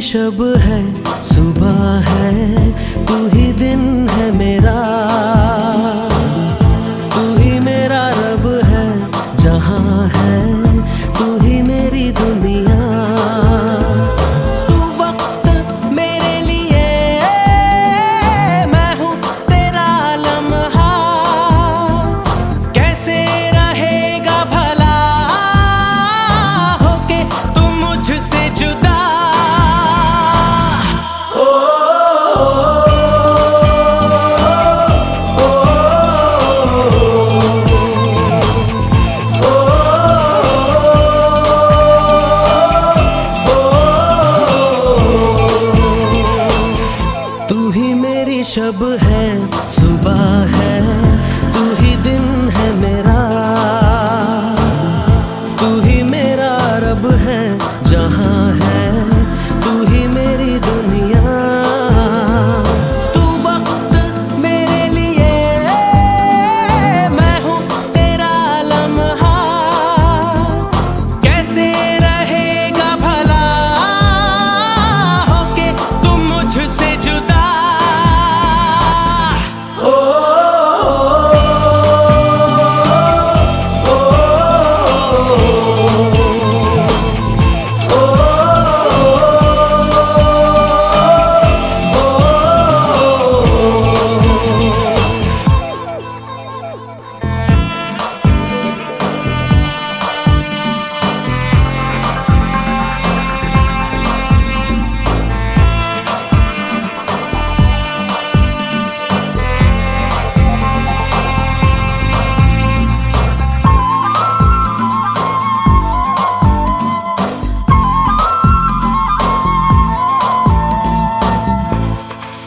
शब है, सुबह है, तू ही दिन है मेरा, तू ही मेरा रब है, जहां है तू ही मेरी दुनिया। तू वक्त मेरे लिए, मैं हूँ तेरा लम्हा, कैसे रहेगा भला होके तू मुझसे जुदा। शब है, सुबह है, तू ही दिन है मेरा, तू ही मेरा रब है, जहां है तू ही मेरी दुनिया। तू वक्त मेरे लिए, मैं हूँ तेरा लम्हा, कैसे रहेगा भला होके तुम मुझसे जुदा।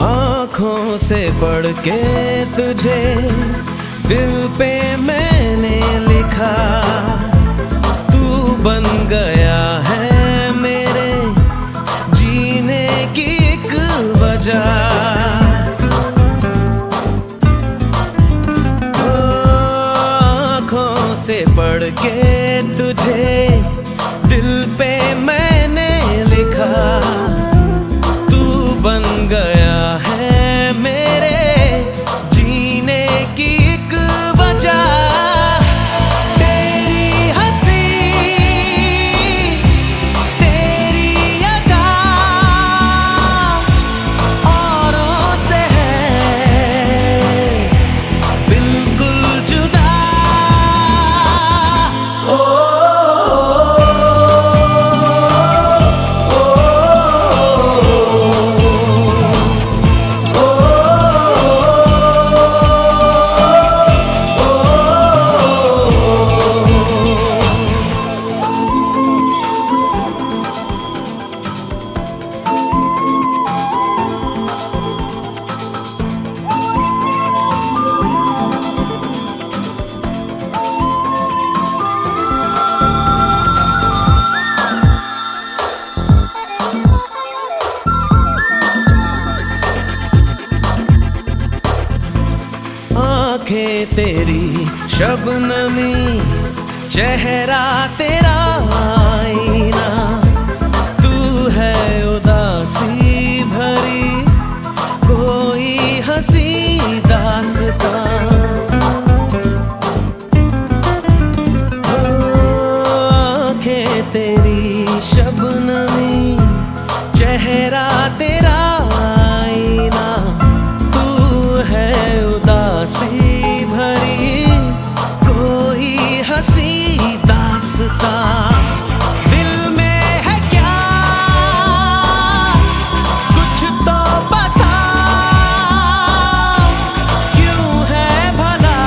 आँखों से पढ़ के तुझे दिल पे मैंने लिखा, तू बन गया है मेरे जीने की एक वजह। आँखों से पढ़ के तुझे दिल पे मैंने लिखा, तू बन गया है मेरे जीने की एक वजह। तेरी हंसी, तेरी अदा औरों से है बिल्कुल जुदा। आँखें तेरी शबनमी, चेहरा तेरा आईना, तू है उदासी भरी कोई हंसी दास्तां। आँखें तेरी शबनमी, चेहरा तेरा आईना, तू है उदासी भरी कोई हंसी दास्तां। दिल में है क्या कुछ तो बता, क्यों है भला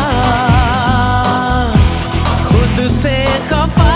खुद से खफा।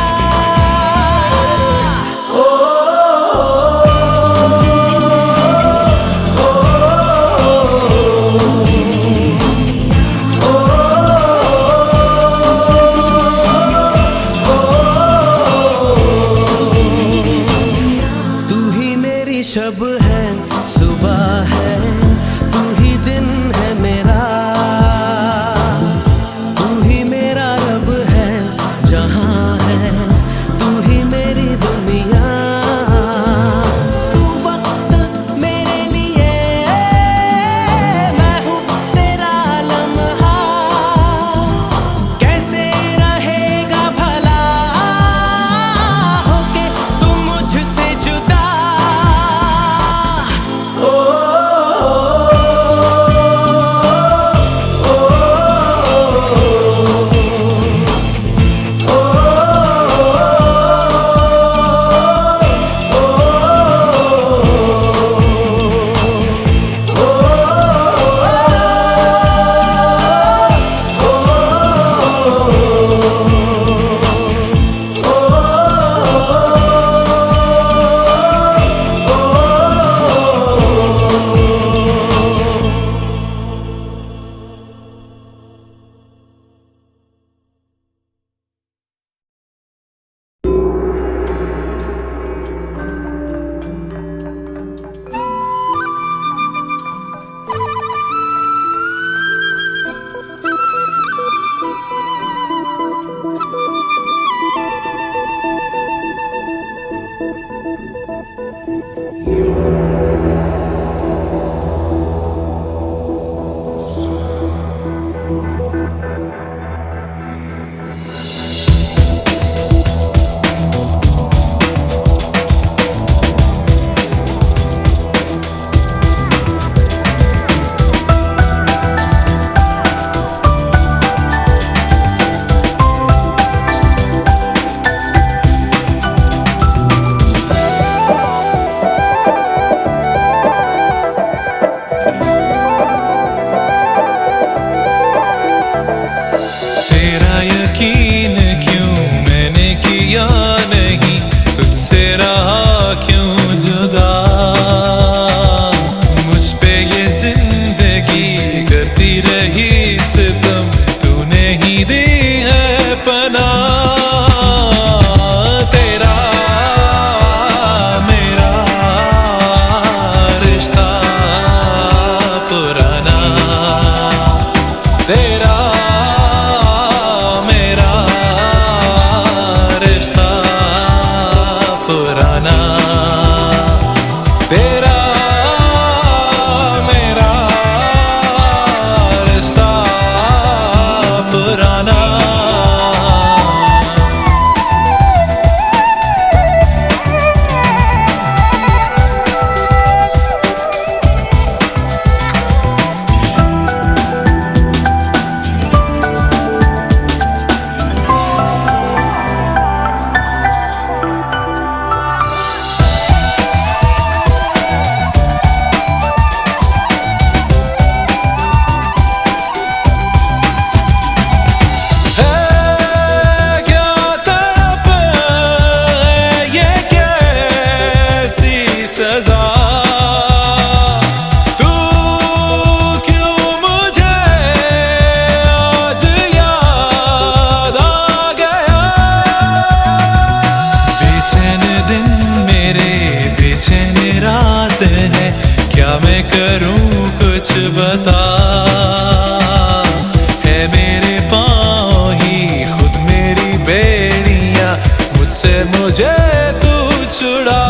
मुझे तू छुड़ा।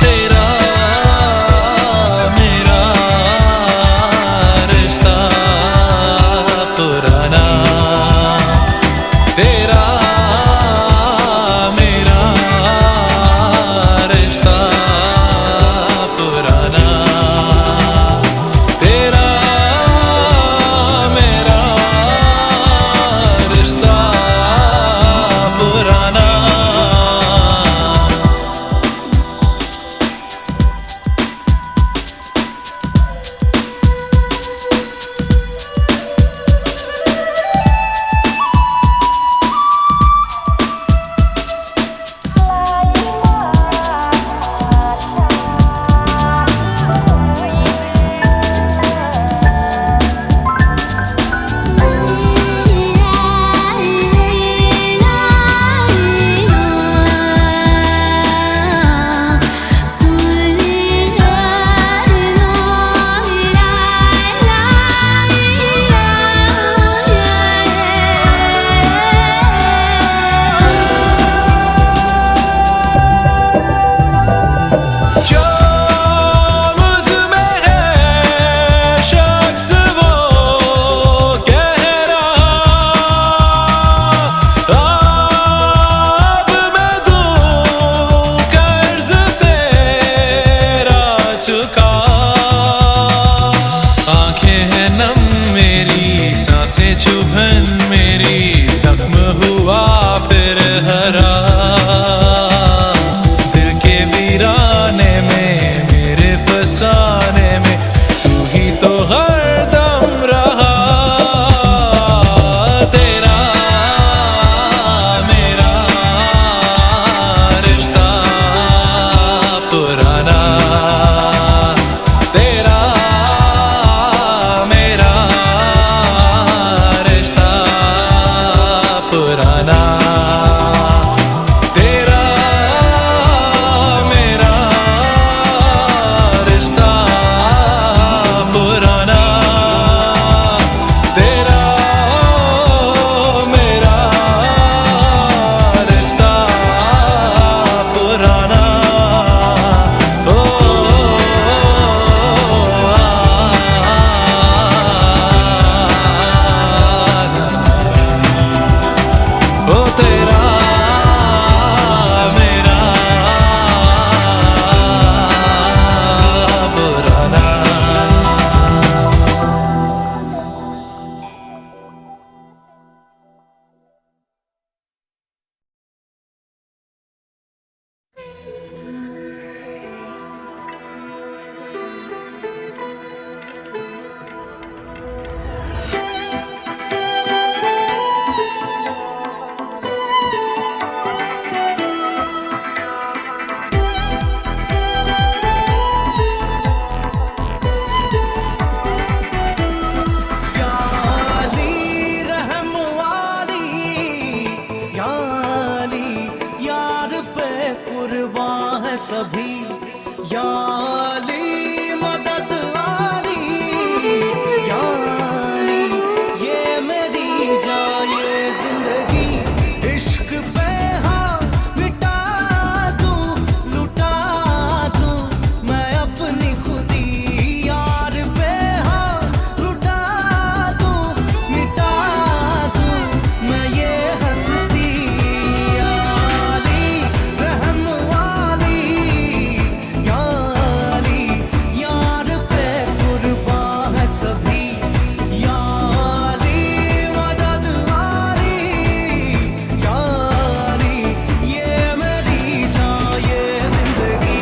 तेरा मेरा रिश्ता पुराना, तेरा मेरा रिश्ता पुराना, तेरा मेरा रिश्ता पुराना। आंखें हैं नम मेरी, सांसें चुभन मेरी, जख्म हुआ फिर हरा। दिल के वीराने में, मेरे फसाने में, तू ही तो हरदम रहा। तेरा मेरा रिश्ता पुराना, तेरा मेरा रिश्ता पुराना, तेरा मेरा रिश्ता पुराना, तेरा मेरा रिश्ता पुराना। ओ तेरा मेरा पुराना। सभी याली मदद वाली, याली ये मेरी जाए जिंदगी। इश्क पे हाँ मिटा दूं, लुटा दूं मैं अपनी खुदी। यार पे हाँ लुटा दूं, मिटा दूं मैं ये हंसती। याली रहम वाली, याली यार पे कुर्बान है सभी। याली मदद वाली, याली ये मेरी जाए जिंदगी।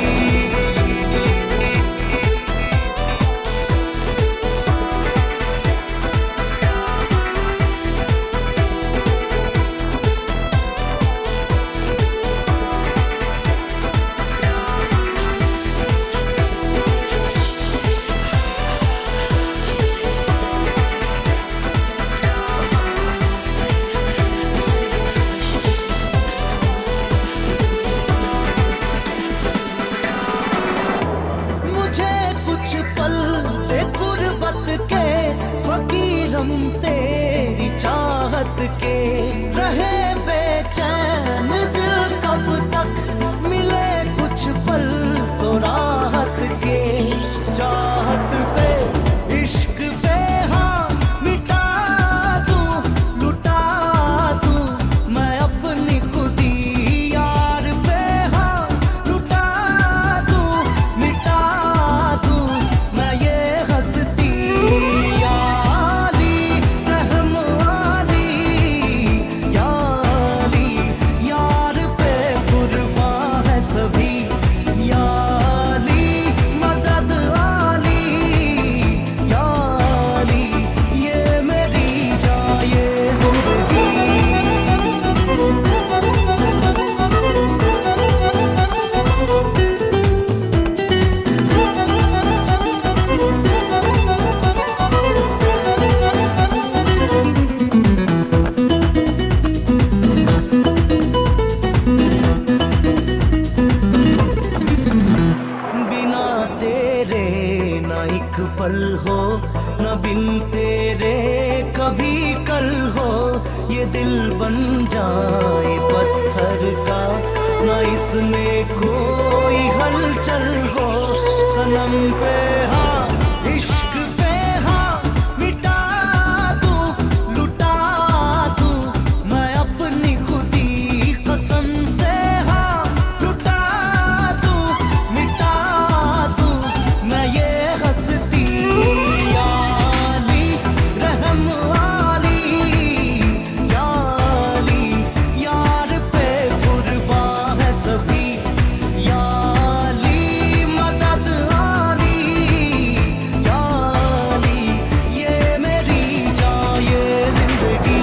मुझे कुछ पल दे गुर्बत के, फकीरम तेरी चाहत के। रहे बेचैन हो, न बिन तेरे कभी कल हो। ये दिल बन जाए पत्थर का, न इसमें कोई हलचल हो। सनम पे हाँ, इश्क पे हाँ, मिटा दूं, लुटा दूं मैं अपनी खुदी कसम से। हाँ, लुटा दूं, मिटा दूं मैं ये हस्ती। याली रहम वाली, याली यार पे कुर्बा है सभी। याली मदद आली, याली ये मेरी जान ये जिंदगी।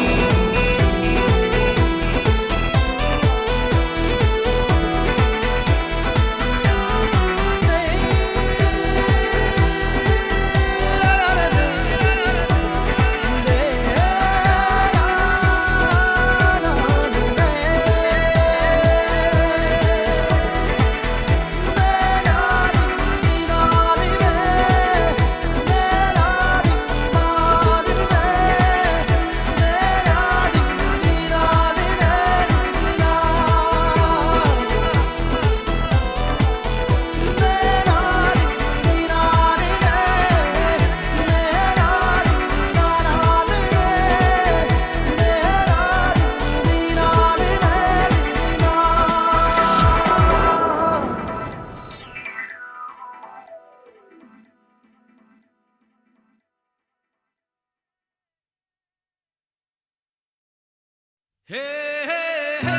हे हे हे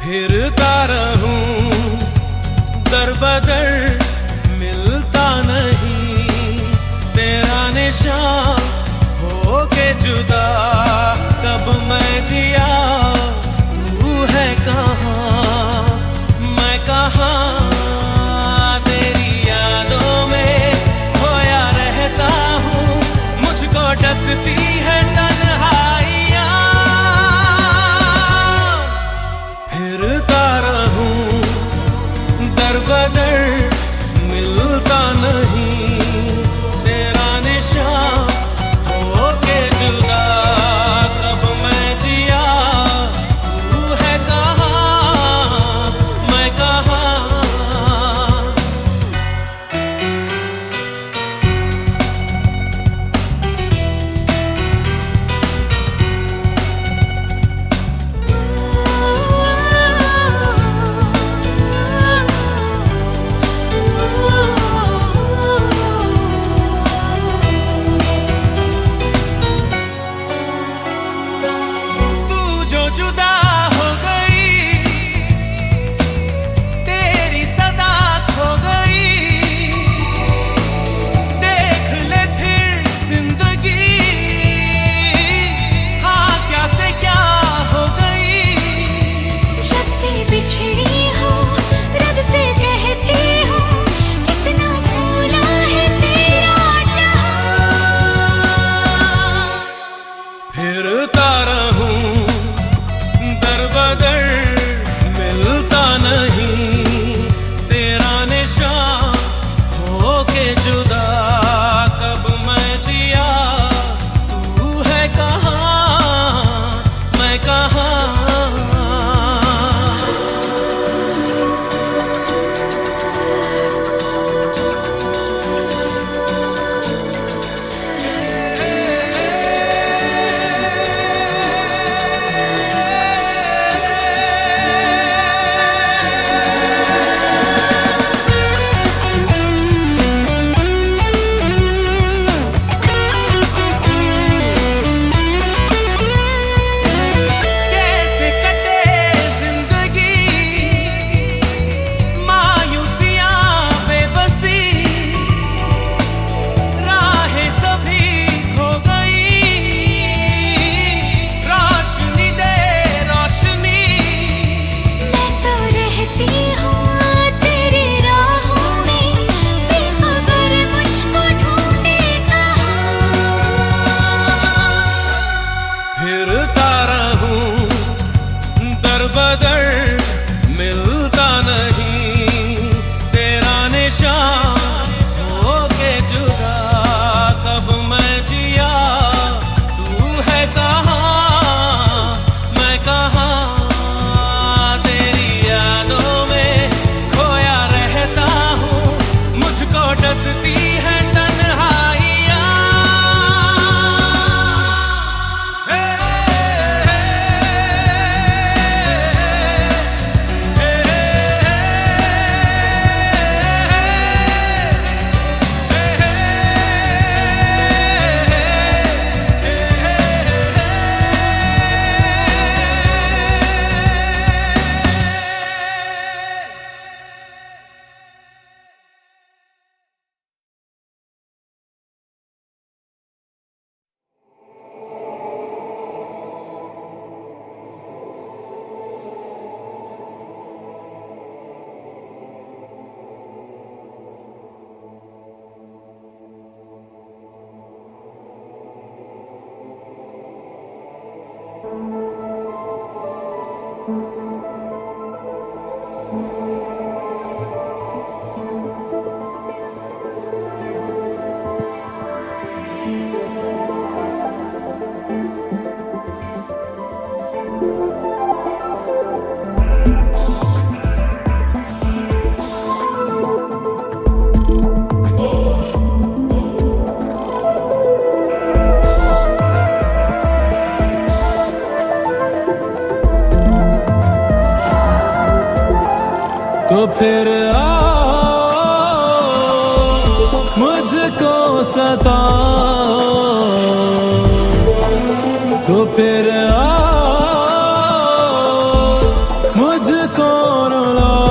फिरता रहूं दर बदर, मिलता नहीं तेरा निशान। हो के जुदा कब मैं जिया, तू है कहाँ मैं कहाँ। तेरी यादों में खोया रहता हूँ, मुझको डसती है तन्हाइयाँ। फिरता रहूं दर बदर, मिलता नहीं तेरा निशान। हो के जुदा कब मैं जिया, तू है कहाँ मैं कहाँ। फिर आओ मुझको सताओ, तो फिर आओ मुझको रुलाओ।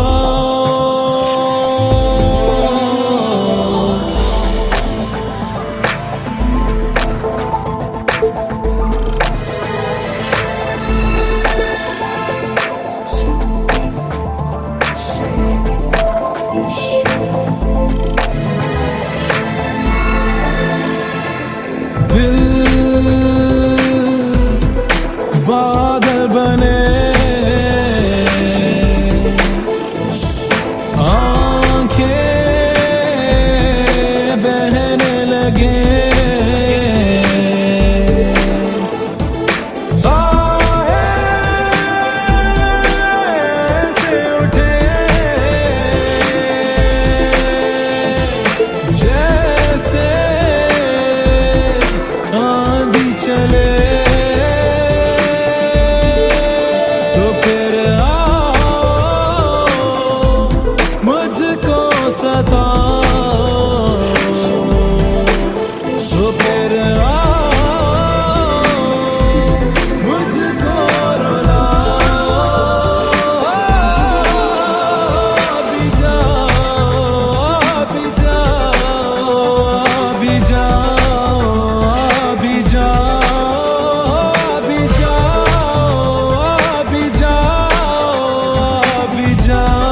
दिल बादल बने, आंखें बहने लगे, बाहें से उठे जैसे आंधी चले, तो फिर आओ मुझको सताओ, तो फिर आओ मुझको रुलाओ। अभी जाओ, अभी जाओ, अभी जाओ, अभी जाओ, अभी जाओ, अभी जाओ, अभी जाओ।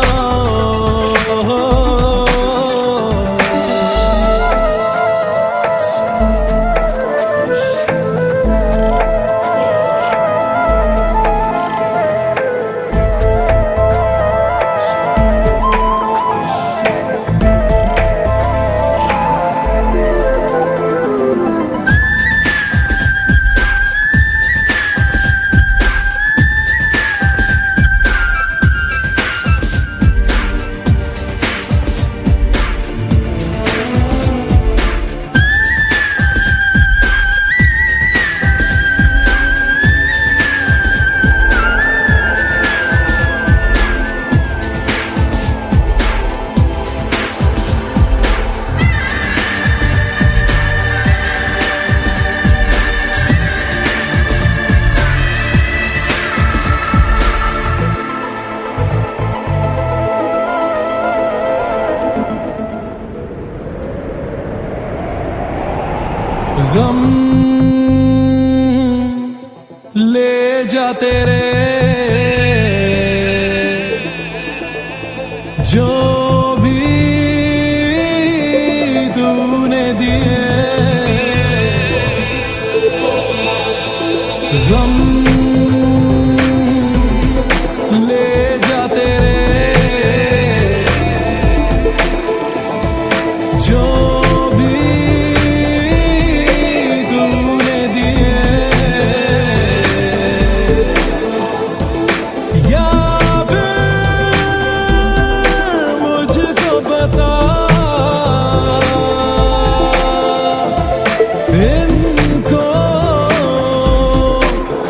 गम ले जा तेरे जो भी तूने दिए, गम ले जा तेरे जो इनको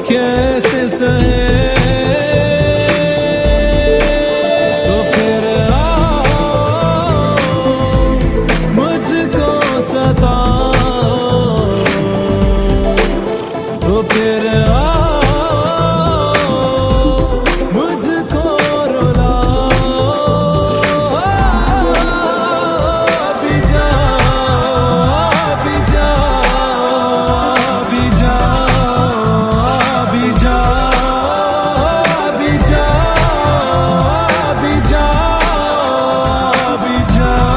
कैसे सहे, तो फिर आओ मुझको सताओ, तो फिर आओ मुझको रुलाओ। अभी जाओ, अभी जाओ, अभी जाओ, अभी जाओ, अभी जाओ, अभी जाओ।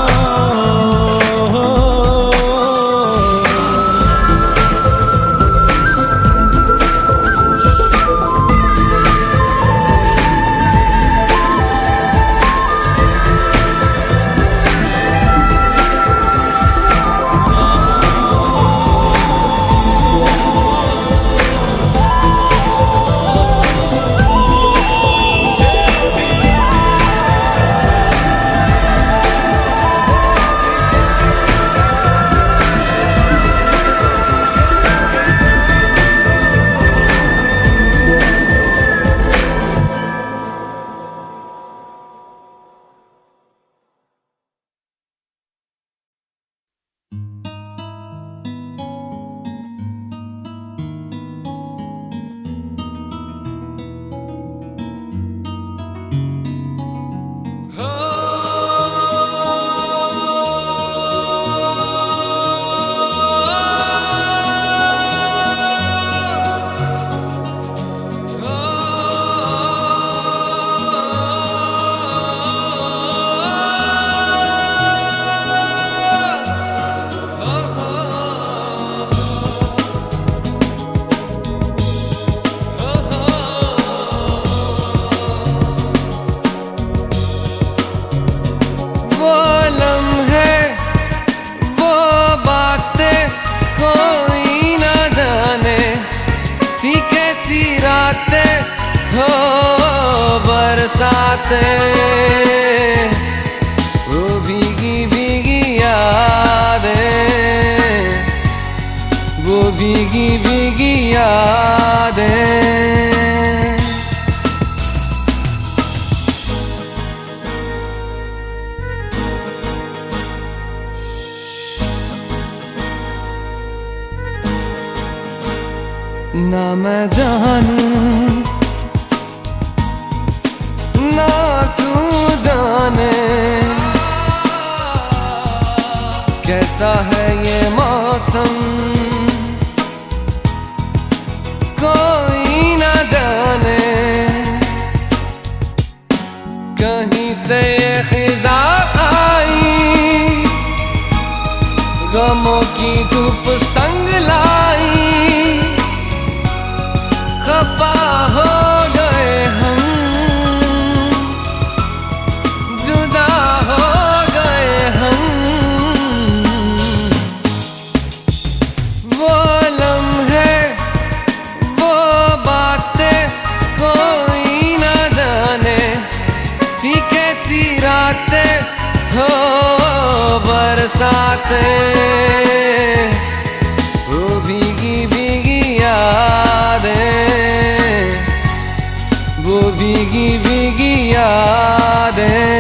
बरसातें, वो भीगी भीगी यादें, वो भीगी भीगी यादें। ना मैं जानूं ना तू जाने, कैसा है ये मौसम कोई ना जाने। कहीं से ये खिज़ा आई, गमों की धूप संग लाई, खफा हो गए हम, जुदा हो गए हम। वो लम्हे वो बातें कोई ना जाने, थी कैसी रातें हो बरसातें, वो भीगी भीगी यादें, वो भीगी भीगी यादें।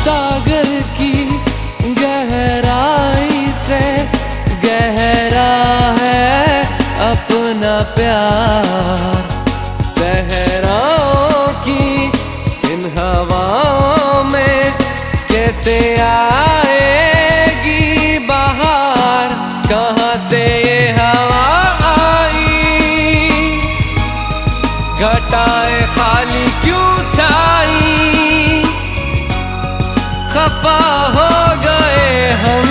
सागर की गहराई से गहरा है अपना प्यार, सहराओं की इन हवाओं में कैसे आएगी बहार। कहाँ से ये हवा आई, घटाएं खाली क्यों छाई, खफा हो गए हम,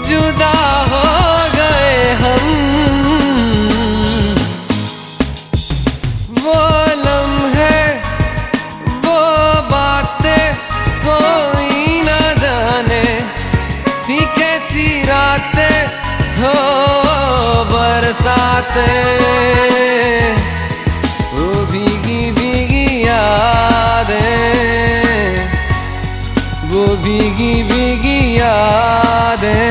जुदा हो गए हम। वो लम्हे वो बातें कोई ना जाने, थी कैसी रातें हो बरसातें, वो भीगी भीगी यादें, वो भीगी भीगी यादें।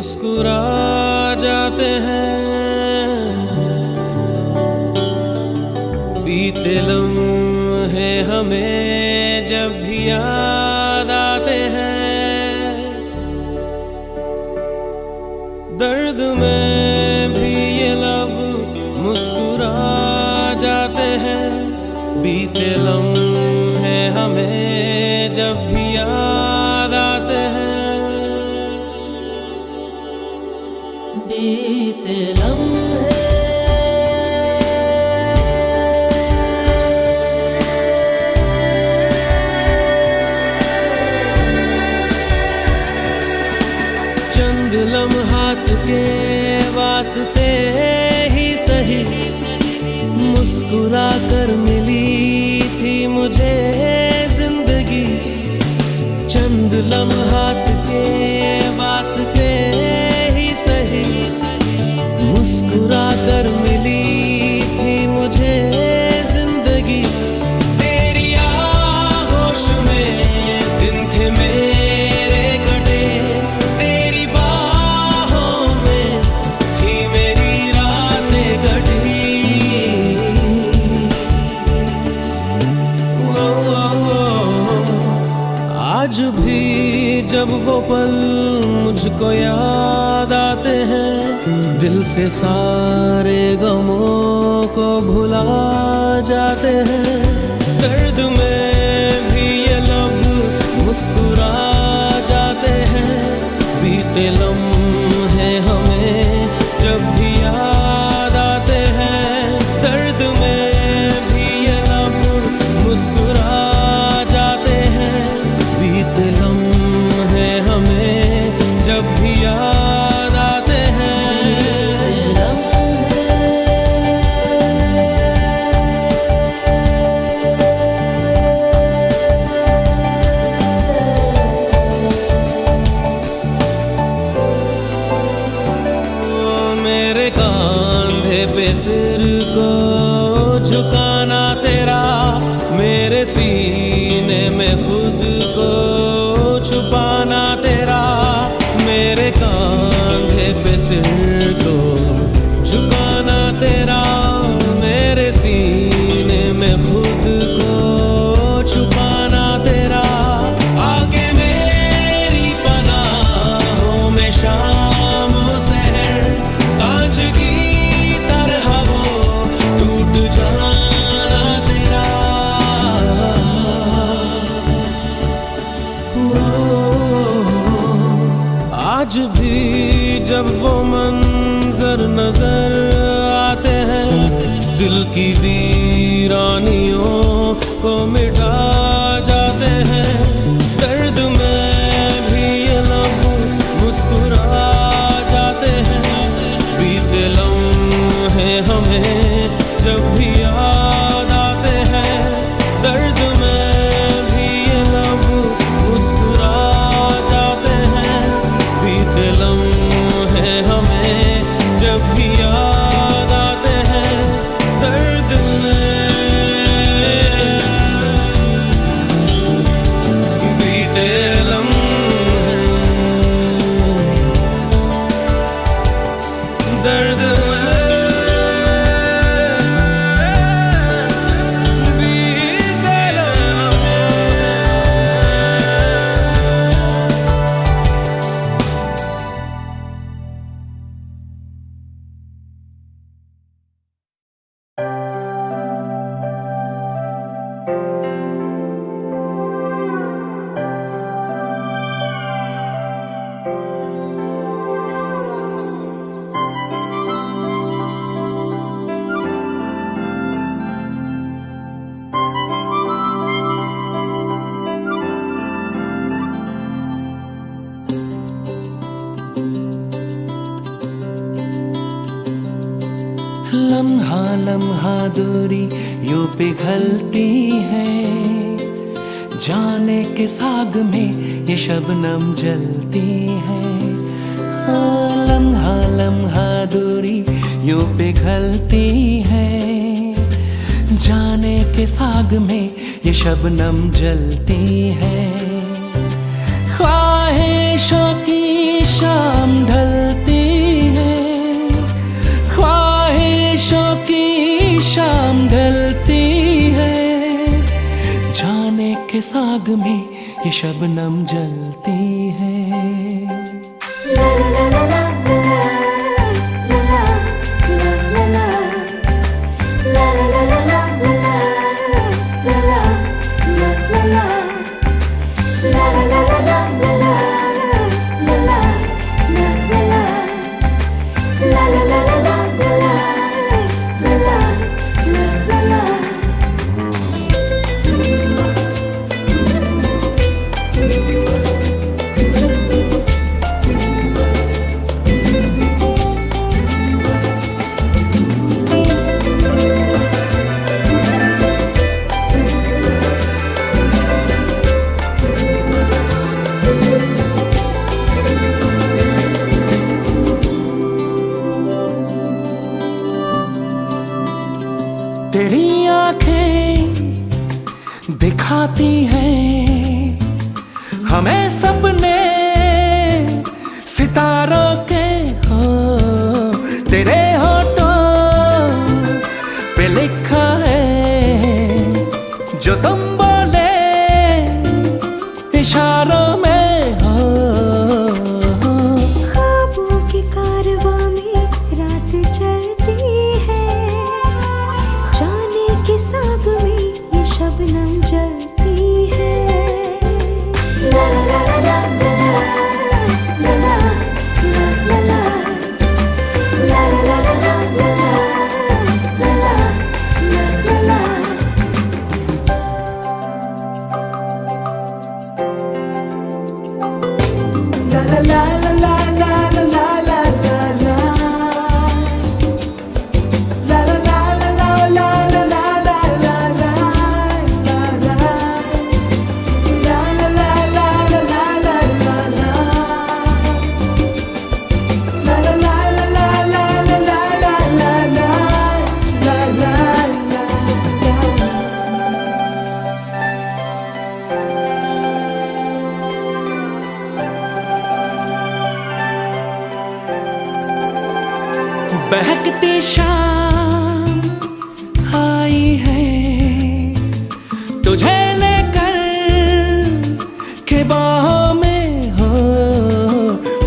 मुस्कुरा जाते हैं। बीते लम्हे हमें जब भी याद आते हैं, दर्द में भी ये लब मुस्कुरा जाते हैं। बीते लम्हे हमें जब भी याद आते हैं, बीते लम्हे चंद लम्हात के वास्ते ही सही मुस्कुरा कर मिली थी मुझे जिंदगी। चंद लम्हात के वास्ते ही सही मुस्कुरा कर मिली थी मुझे जिंदगी। तेरी आगोश में दिन थे मेरे कटे, तेरी बाहों में थी मेरी रातें कटी। आज भी जब वो पल मुझको याद आते हैं, दिल से सारे गमों को भुला जाते हैं। दर्द में भी ये लब मुस्कुरा जाते हैं। बीते लम्हे हमें जब भी याद आते हैं, दर्द में भी ये लब मुस्कुरा जाते हैं। बीते लम्हे हमें जब भी याद आते हैं, मेरे कांधे पे सिर को झुकाना तेरा, मेरे सीने में खुद को छुपाना तेरा। मेरे कांधे पे सिर को झुकाना तेरा, मेरे सीने में खुद को छुपाना तेरा। आगे मेरी पनाहों में शाम सहर, कांच की तरह वो टूट जाना तेरा। आज भी जब वो मंजर नजर आते हैं, दिल की वीरानियों को मिटा जाते हैं। दर्द में भी ये लब मुस्कुरा जाते हैं। बीते लम्हे हमें जब भी याद आते हैं, दर्द में भी ये लब मुस्कुरा जाते हैं। बीते लम्हे हमें जब भी याद आते हैं, दर्द में बीते लम्हे दर्द लम्हा लम्हा दूरी यूं पिघलती है, जाने के साग में ये शबनम जलती है। हाँ, लम्हा लम्हा दूरी यूं पिघलती है, जाने के साग में ये शबनम जलती है। ख्वाहिशों की शाम ढल की शाम ढलती है, जाने के साग में ये शबनम जलती है। तेरी आंखें दिखाती हैं हमें सपने सितारों के, हो तेरे होठों पे लिखा है जो तुम बोले इशारों में, हो ख्वाबों के कारवां में रात चलती है, जाने के साग में ये शबनम जलती है। ला ला ला ला ला ला ला ला ला ला ला ला ला ला बहकती शाम आई है तुझे लेकर के बाहों में, हो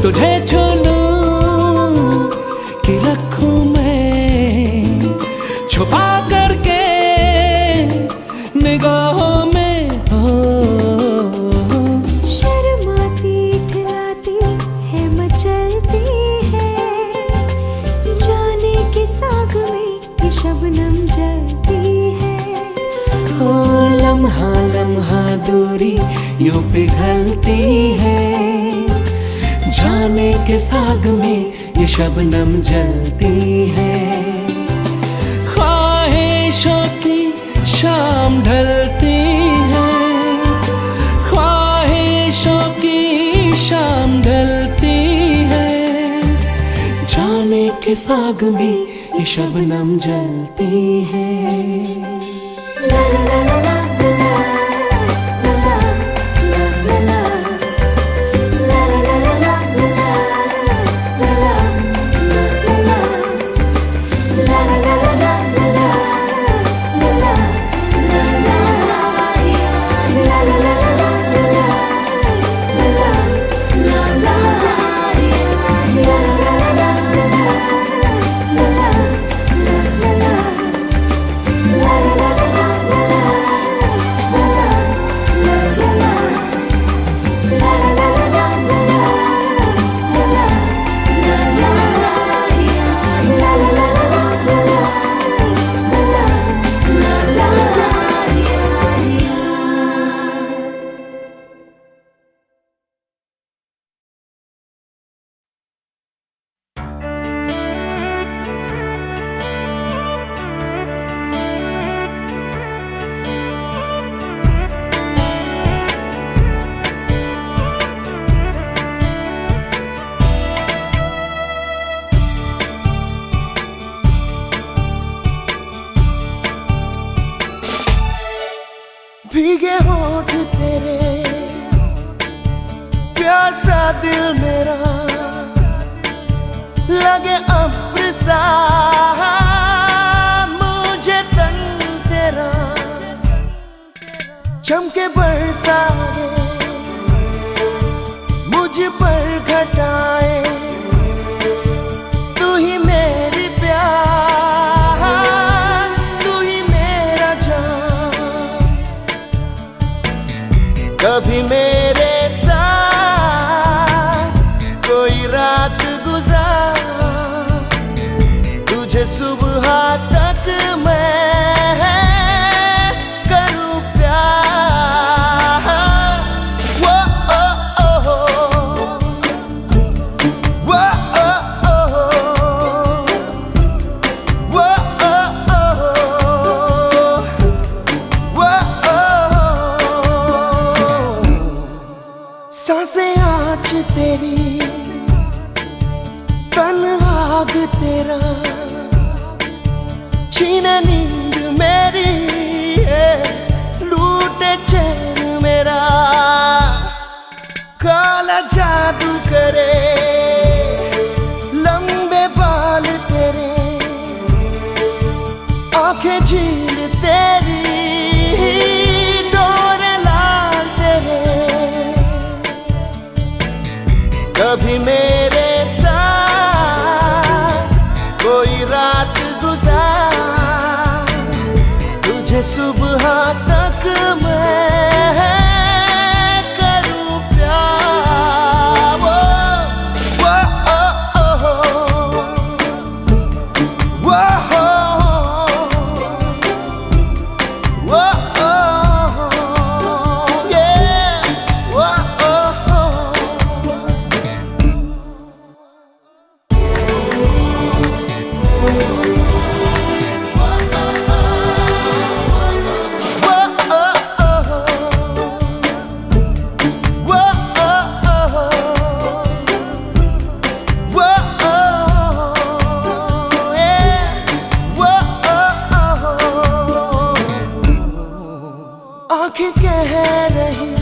तुझे छू लूं कि रखूं मैं छुपा करके निगाहों में, हो शर्माती इठलाती है मचलती है, जाने के साग में ये शबनम जलती है। हो लम्हा लम्हा दूरी यूं पिघलती है, जाने के साग में ये शबनम जलती है। ख्वाहिशों की शाम ढलती है, ख्वाहिशों की शाम ढलती है, जाने के साग में ये शबनम जलती है। ला ला ला ला ला भीगे होठ तेरे, प्यासा दिल मेरा, लगे अब्र सा के बरसा दे मुझ पर घटाए, तू ही मेरी प्यास, तू ही मेरा जान। कभी मेरे साथ कोई रात गुजार, तुझे सुबह तक मैं करूं प्यार। वो ओ ओ हो, वो ओ ओ हो, वो ओ ओ हो, वो ओ हो। सांसें आँच तेरी, तन आग तेरा, छीने नींद मेरी, लूटे चैन मेरा। काला जादू करे लंबे बाल तेरे, आंखें झील तेरी, डोरे लाल तेरे। कभी मेरे साथ कोई रात गुजार, तुझे सुबह तक मैं करूं प्यार। वो ओ ओ हो, वो हो, वो ओ हो, yeah, वो ओ हो। आँखें कह रही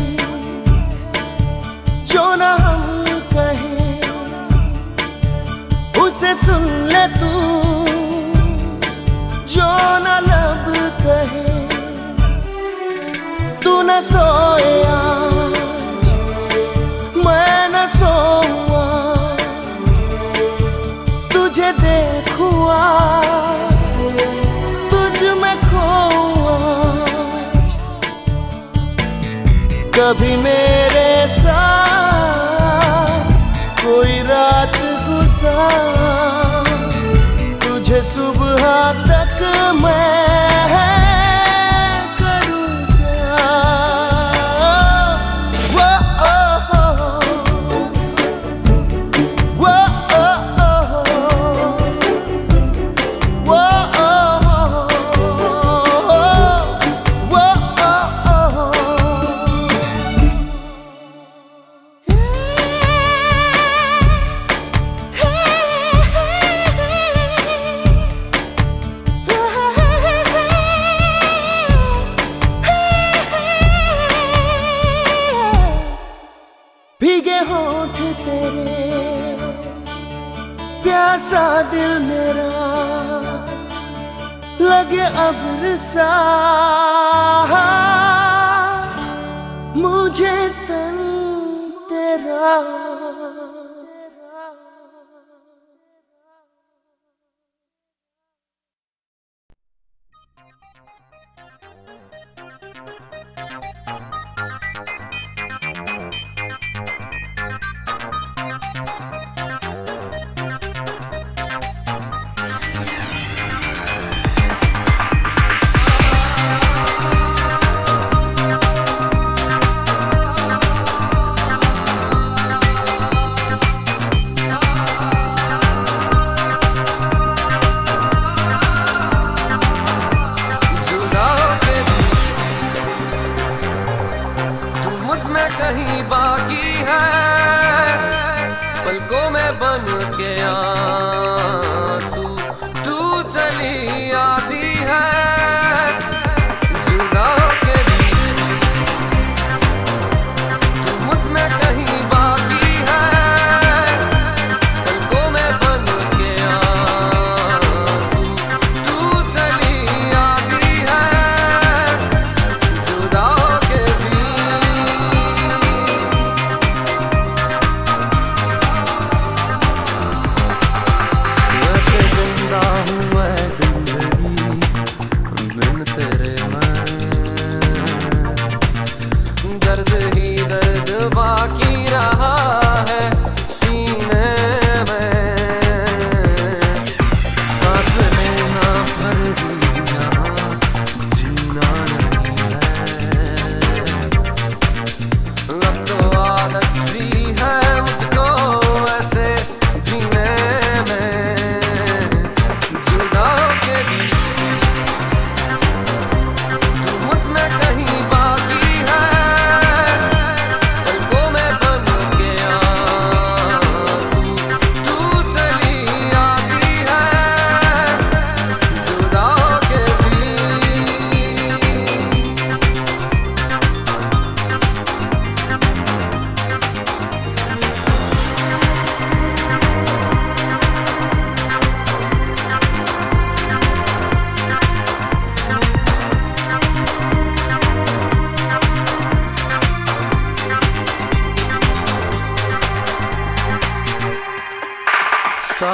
जो ना हम कहें, उसे सुन ले तू जो ना लब कहे। तू न सोए आज, मैं न सोऊं आज, तुझे देखूं आज, तुझ में खोऊं आज। कभी मेरे साथ कोई रात गुजार, तुझे सुबह तक मैं करूं प्यार। वो ओ हो, वो ओ हो, वो ओ हो, वो ओ हो। भीगे होठ तेरे, प्यासा दिल मेरा, लगे अब्र सा मुझे तन तेरा।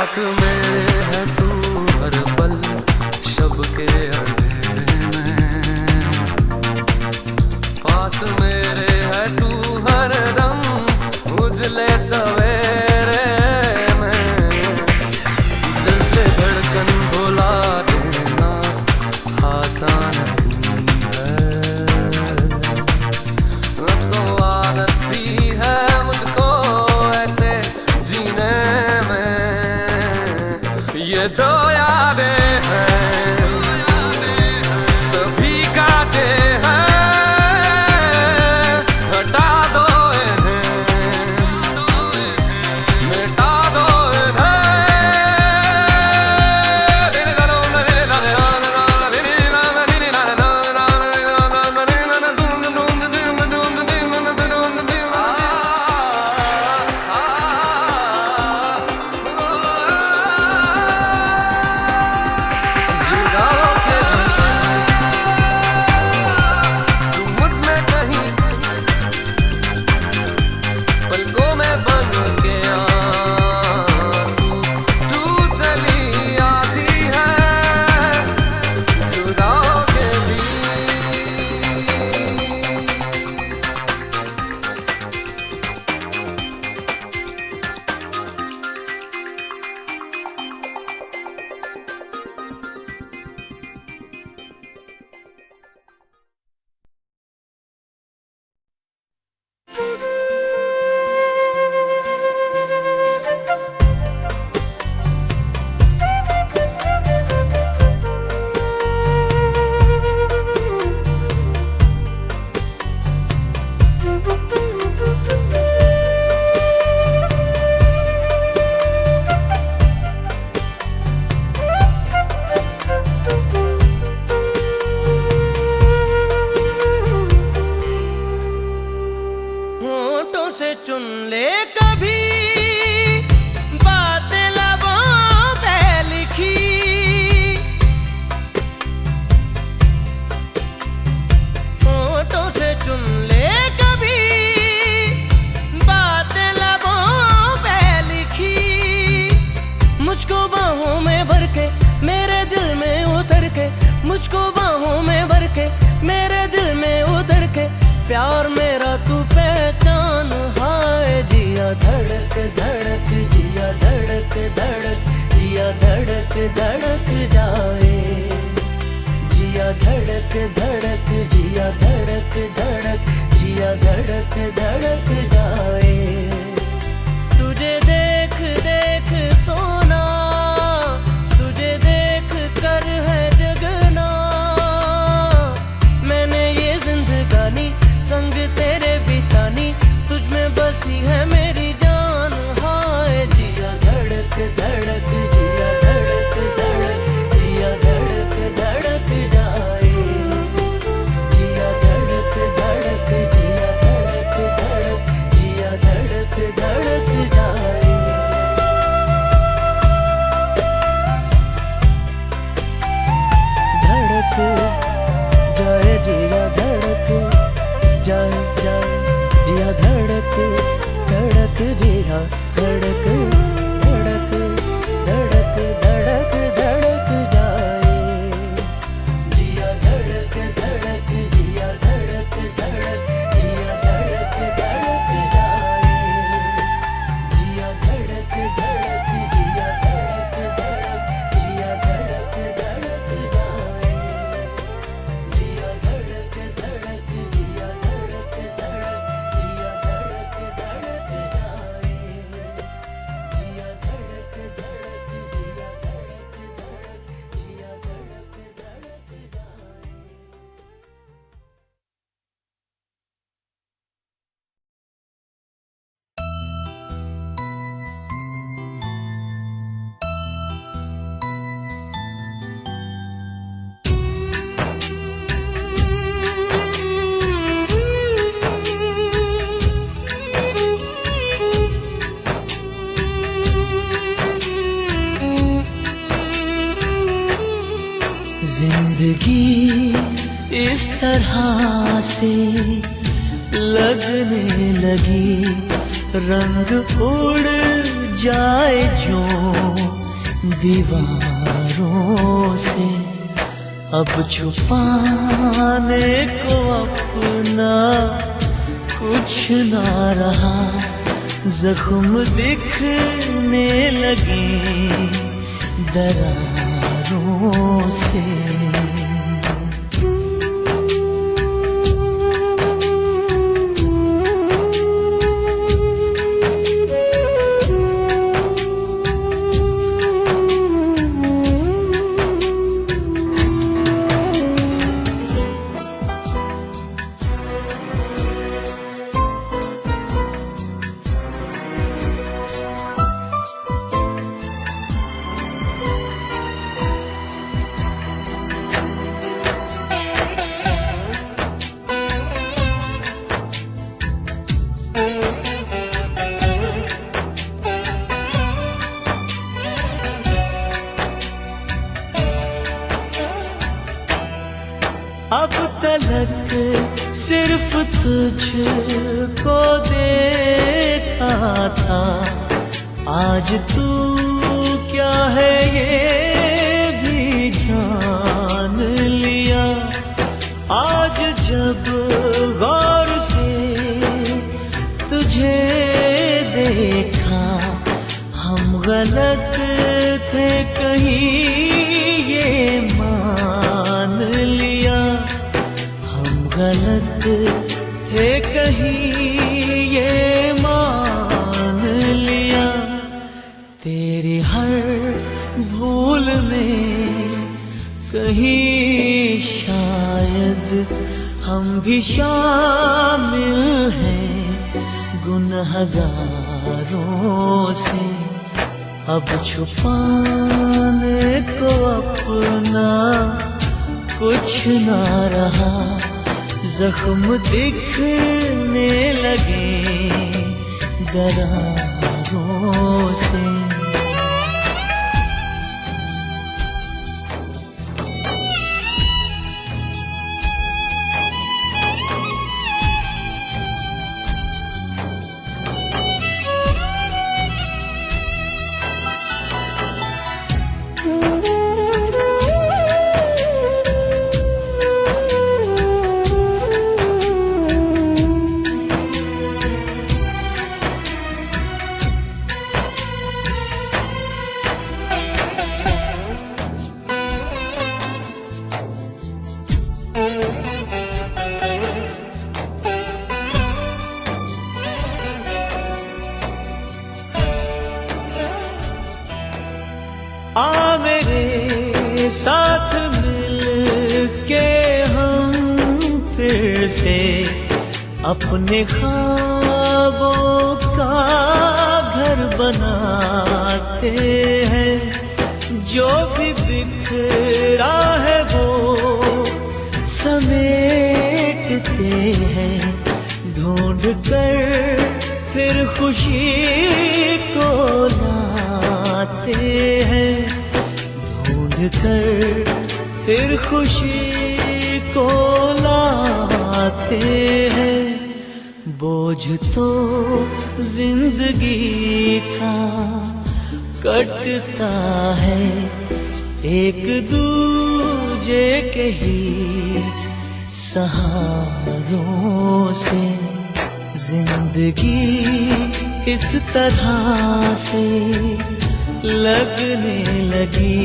साथ मेरे है तू हर पल शब के अंधेरे में, पास मेरे है तू हर दम उजले सवेरे में। दिल से धड़कन भुला देना आसान नहीं है, तो आदत सी है मुझको ऐसे जीने में। ये जो यादें हैं सभी काटे हैं, हटा दो इन्हें, मिटा दो से चुन ले कभी बातें लबों पे लिखी, होठों से चुन ले कभी बातें लबों पे लिखी। मुझको बाहों में भर के मेरे दिल में उतर के, मुझको बाहों में भर के मेरे दिल में उतर के, प्यार मेरा तू पहचान। हाय जिया धड़क धड़क, जिया धड़क धड़क, जिया धड़क धड़क जाए, जिया धड़क धड़क, जिया धड़क धड़क, जिया धड़क धड़क जाए। तुझे देख देख सोना, तुझे देख कर है जगना, मैंने ये जिंदगानी संग तेरे बितानी, तुझ में बसी है मेरी जान। हाय जिया धड़क धड़क, जिया धड़क धड़क, जिया धड़क धड़क जाए, जिया धड़क धड़क, जिया धड़क धड़क, जिया धड़क धड़क जाए। धड़क जाए जिया धड़क जाए जाए, जिया धड़क धड़क, जिया धड़क धड़क धड़क धड़क धड़क जाए, जिया धड़क धड़क, जिया धड़क धड़क, जिया धड़क धड़क जाए, जिया धड़क धड़क, जिया धड़क धड़क, जिया धड़क धड़क जाए, जिया धड़क धड़क, जिया धड़क धड़क, जिया धड़क धड़क जाए, जिया धड़क धड़क, जिया धड़क धड़क, जिया धड़क धड़क जाए। जिंदगी इस तरह से लगने लगी, रंग उड़ जाए जो दीवारों से। अब छुपाने को अपना कुछ ना रहा, जख्म दिखने लगे दरारों से। अब तलक सिर्फ तुझको देखा था, आज तू क्या है ये भी जान लिया। आज जब गौर से तुझे देखा, हम गलत थे कहीं ये मान लिया। गलत थे कहीं ये मान लिया। तेरी हर भूल में कहीं शायद हम भी शामिल हैं गुनहगारों से। अब छुपाने को अपना कुछ ना रहा, जख्म दिखने लगे दरारों से। आ मेरे साथ मिल के हम फिर से अपने ख्वाबों का घर बनाते हैं। जो भी बिखरा है वो समेटते हैं, ढूंढ कर फिर खुशी को लाते हैं। ढूंढ कर फिर खुशी को लाते हैं। बोझ तो जिंदगी का कटता है, एक दूजे के ही सहारों से। जिंदगी इस तरह से लगने लगी,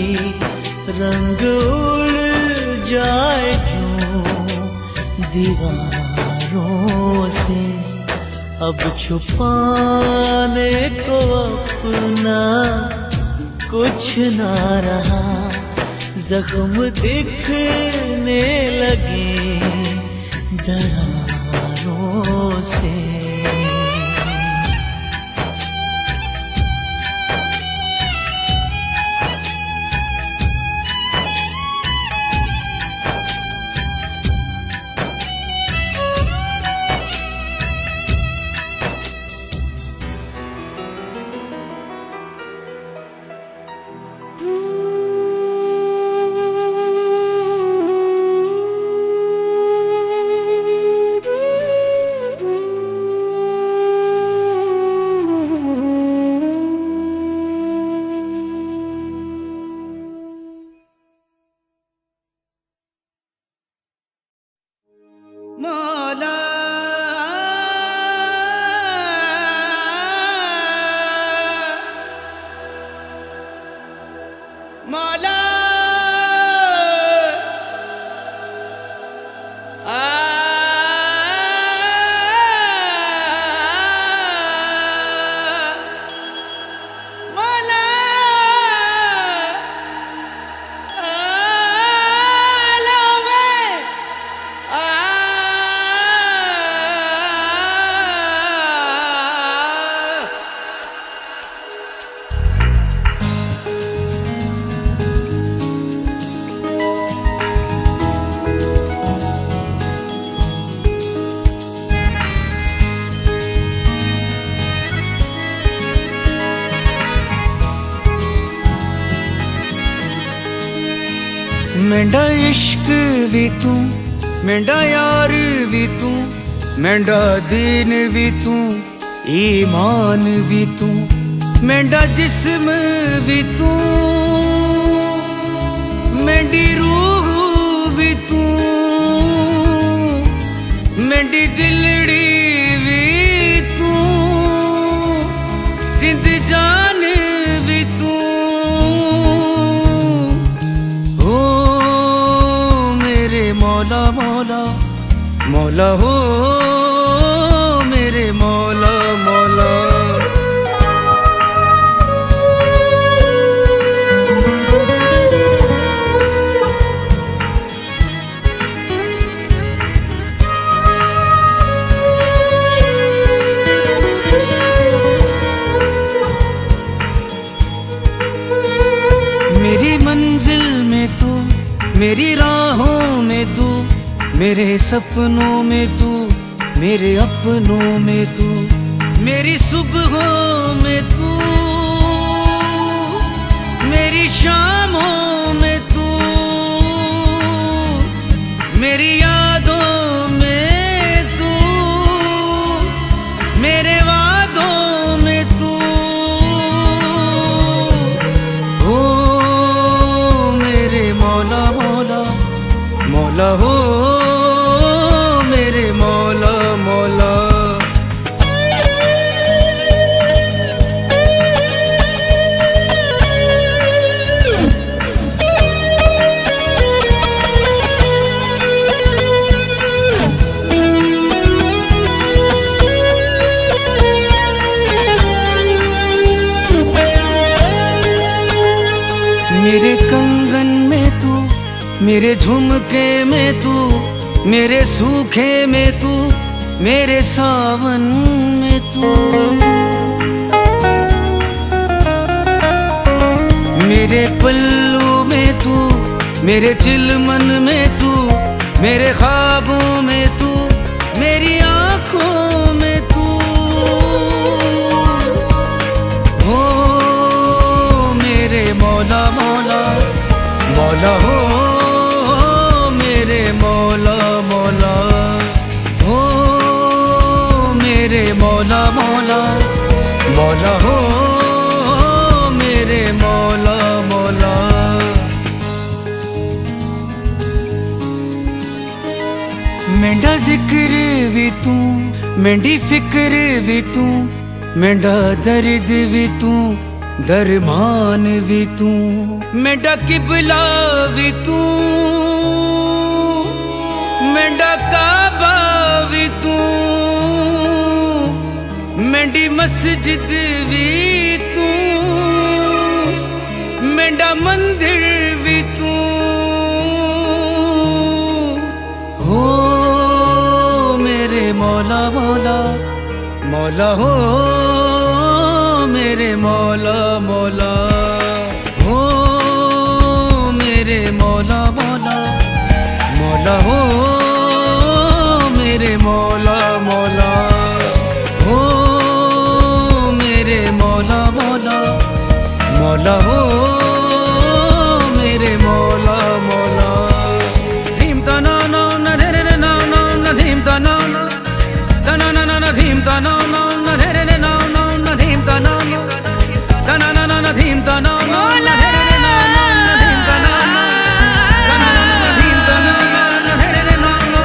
रंग उड़ जाए जो दीवारों से। अब छुपाने को अपना कुछ ना रहा, जख्म दिखने लगे दरारों से। मौला मौला मेंढा इश्क भी तू, मेंढा यार भी तू, मेंढा दीन भी तू, ईमान भी तू, मेंढा जिस्म भी तू, मेंढी रूह भी तू, मेंढी दिलड़ी भी तू, जिंद जान भी तू। मौला मौला मौला हो मेरे मौला मौला। मेरी मंजिल में तू, मेरी राहों में तू, मेरे सपनों में तू, मेरे अपनों में तू, मेरी सुबहों में तू, मेरी शामों में तू, मेरी यादों में तू, मेरे वादों में तू। ओ मेरे मौला मौला मौला हो मेरे मौला मौला। मेरे कंगन में तू, मेरे झुमके में तू, मेरे सूखे में तू, मेरे सावन में तू, मेरे पल्लू में तू, मेरे चिलमन में तू, मेरे ख्वाबों में तू, मेरी आँखों में तू। हो मेरे मौला मौला मौला हो मेरे मौला मौला। हो मेरे मौला मौला मौला हो मेरे मौला मौला। मेंढा जिक्र भी तू, मेंढी फिक्र भी तू, मेंढा दर्द भी तू, दरमान भी तू, मेंढा किबला भी तू, मेंढा काबा भी तू, मेंढी मस्जिद भी तू, मेंढा मंदिर भी तू। हो मेरे मौला मौला मौला हो मेरे मौला मौला। हो मेरे मौला मौला मौला हो मेरे मौला मौला। हो मेरे मौला मौला मौला हो मेरे मौला मौला। धीम तना ना न धरे रे ना ना न धीम तना ना तना ना ना धीम तना ना न धरे रे ना ना न धीम तना ना तना ना ना धीम तना ना न धरे रे ना ना न धीम तना ना तना ना ना धीम तना ना न धरे रे ना ना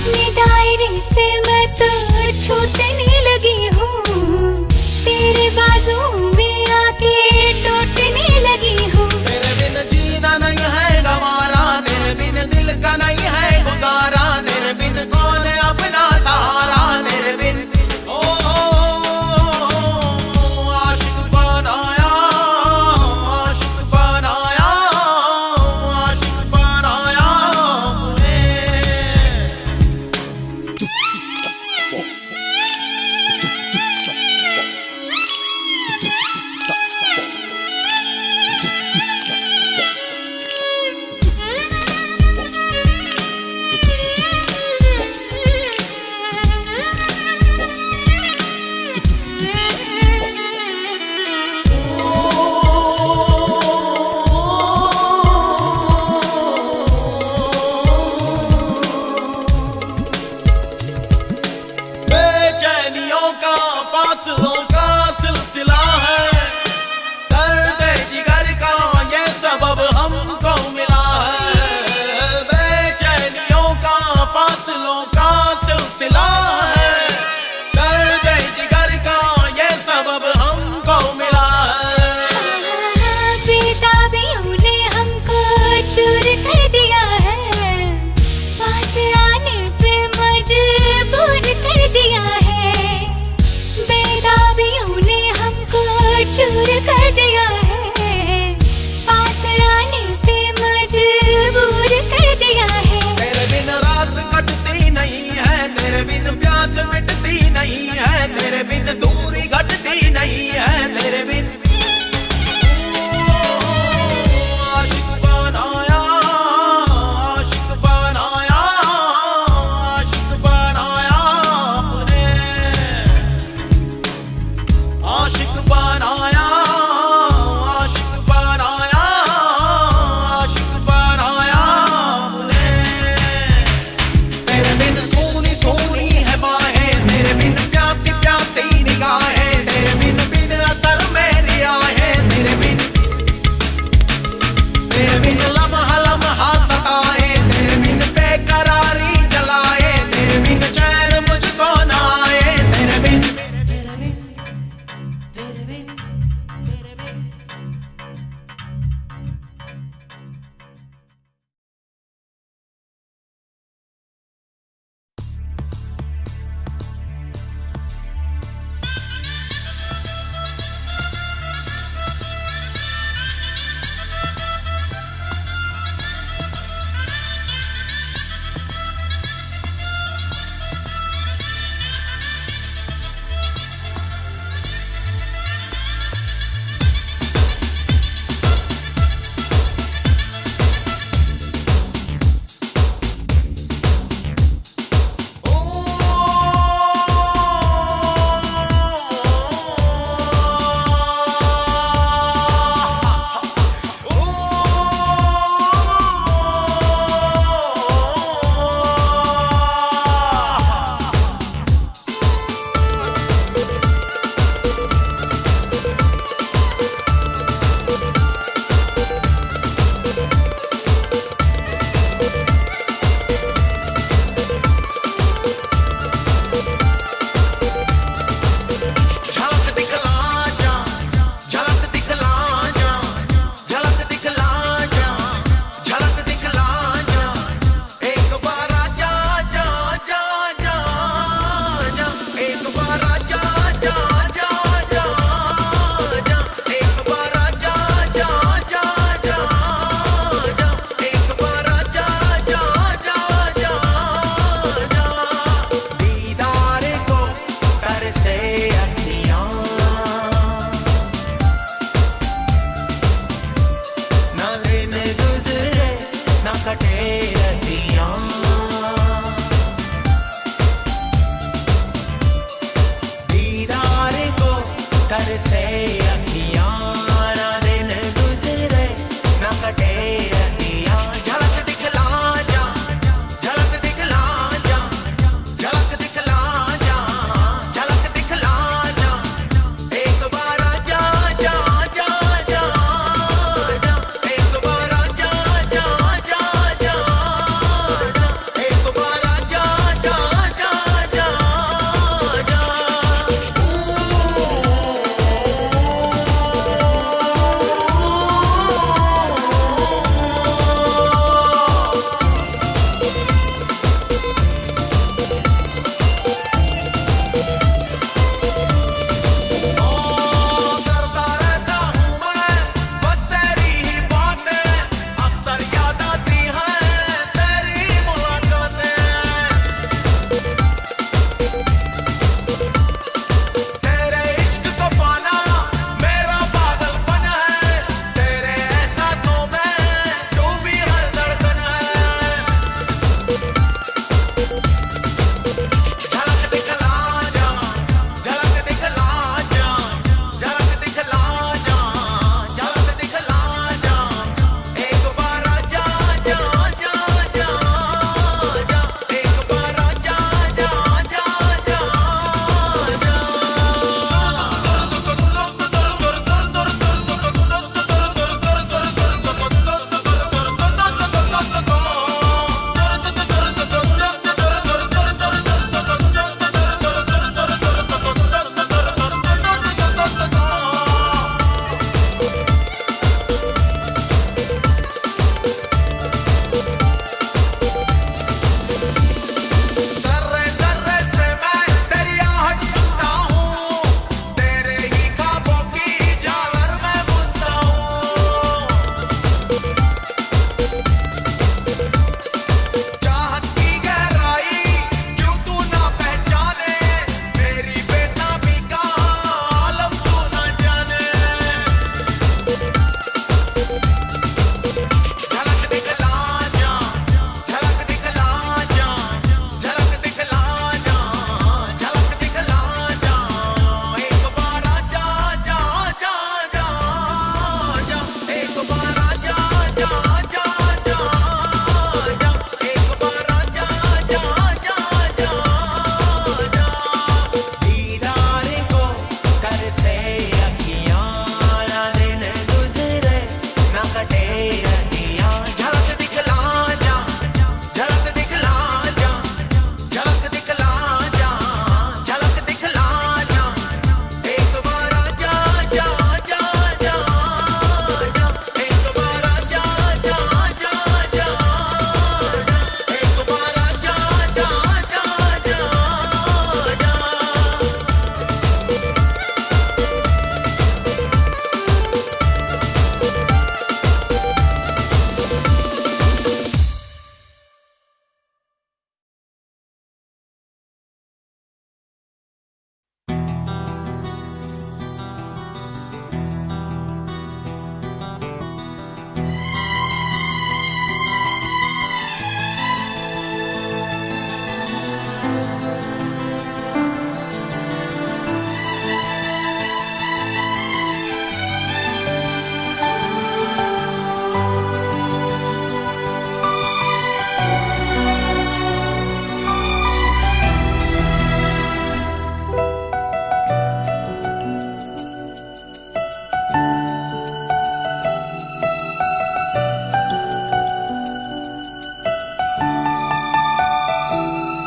अपने दायरे से मैं तो छूटने लगी हूँ, तेरे बाजू में आके टूटने लगी हूँ। तेरे बिन जीना नहीं है गवारा, तेरे बिन दिल का नहीं है गुजारा, तेरे बिन कौन अपना सहारा, तेरे बिन आशिक बनाया, आशिक बनाया, आशिक बनाया मुझे। बेचैनियों का फासलों का सिलसिला है, दर्द जिगर का ये सबब हमको मिला है। बेचैनियों का फासलों का सिलसिला है, दर्द जिगर का ये सबब हमको मिला है। बेताबियों ने हमको चूर कर दिया है, पास आने पे मजबूर कर दिया है। बेताबियों ने हमको चूर कर दिया है, पास आने पे मजबूर कर दिया है। तेरे बिन रात कटती नहीं है, तेरे बिन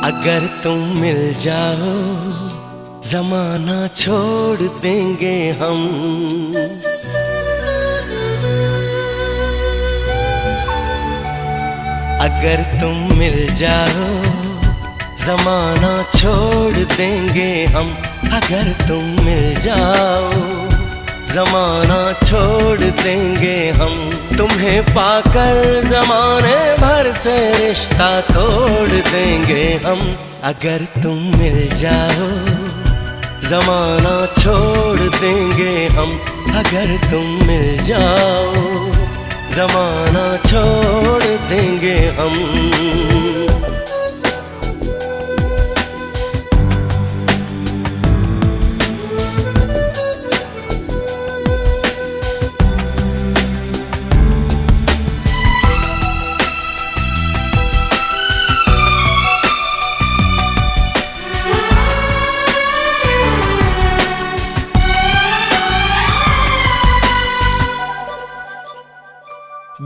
अगर तुम मिल जाओ जमाना छोड़ देंगे हम। अगर तुम मिल जाओ जमाना छोड़ देंगे हम। अगर तुम मिल जाओ जमाना छोड़ देंगे हम। तुम्हें पाकर जमाने भर से रिश्ता तोड़ देंगे हम। अगर तुम मिल जाओ जमाना छोड़ देंगे हम। अगर तुम मिल जाओ जमाना छोड़ देंगे हम।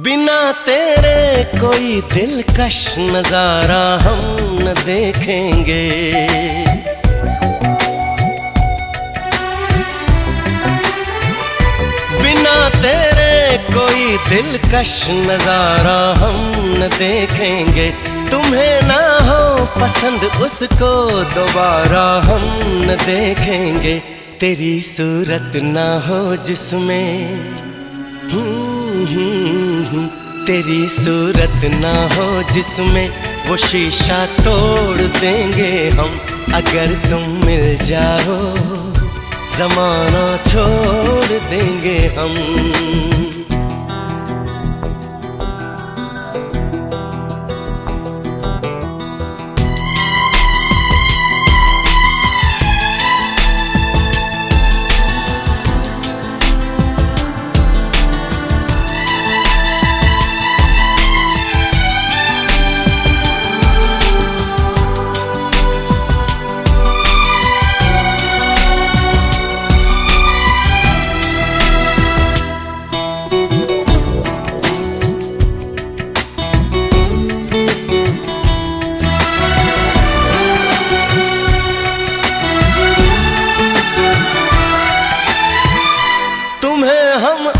बिना तेरे कोई दिलकश नजारा हम न देखेंगे। बिना तेरे कोई दिलकश नजारा हम न देखेंगे। तुम्हें ना हो पसंद उसको दोबारा हम न देखेंगे। तेरी सूरत ना हो जिसमें तेरी सूरत ना हो जिसमें वो शीशा तोड़ देंगे हम। अगर तुम मिल जाओ जमाना छोड़ देंगे हम।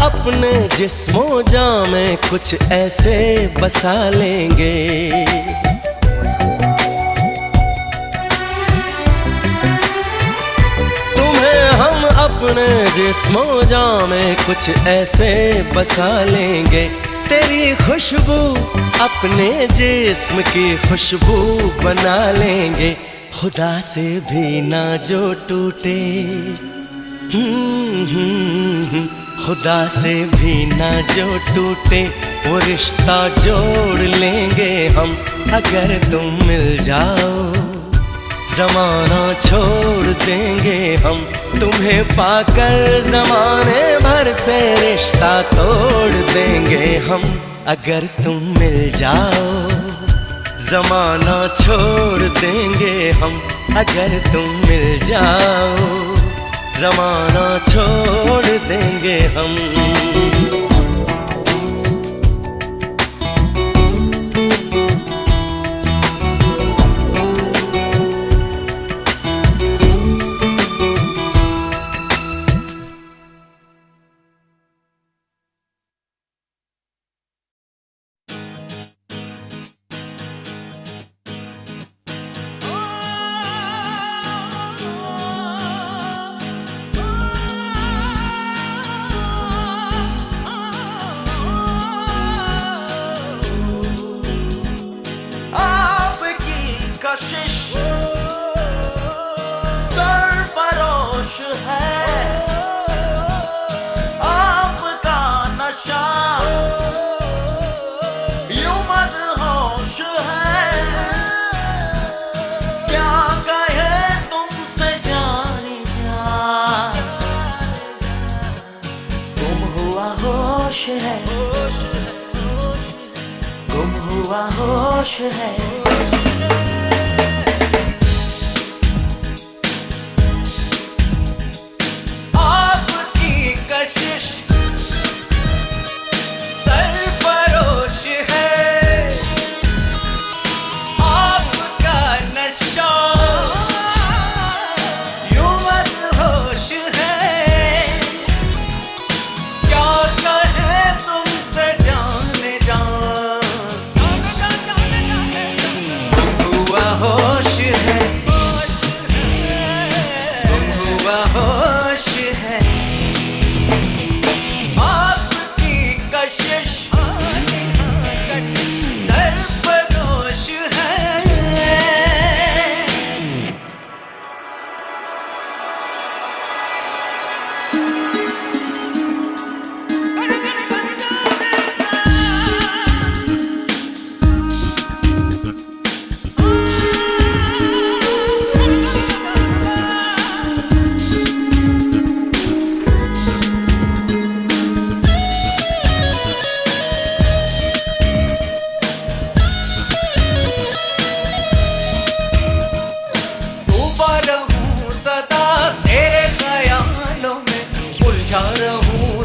अपने जिस्मों जां में कुछ ऐसे बसा लेंगे। जिस्मो जां में कुछ ऐसे बसा लेंगे, तेरी खुशबू अपने जिस्म की खुशबू बना लेंगे। खुदा से भी ना जो टूटे, खुदा से भी ना जो टूटे, वो रिश्ता जोड़ लेंगे हम अगर तुम मिल जाओ। जमाना छोड़ देंगे हम तुम्हें पाकर, जमाने भर से रिश्ता तोड़ देंगे हम अगर तुम मिल जाओ। जमाना छोड़ देंगे हम अगर तुम मिल जाओ। जमाना छोड़ देंगे हम। कशिश सरफरोश है, आपका नशा यूं मदहोश है। क्या कहे तुमसे जाने जा, गुम हुआ होश है, गुम हुआ होश है।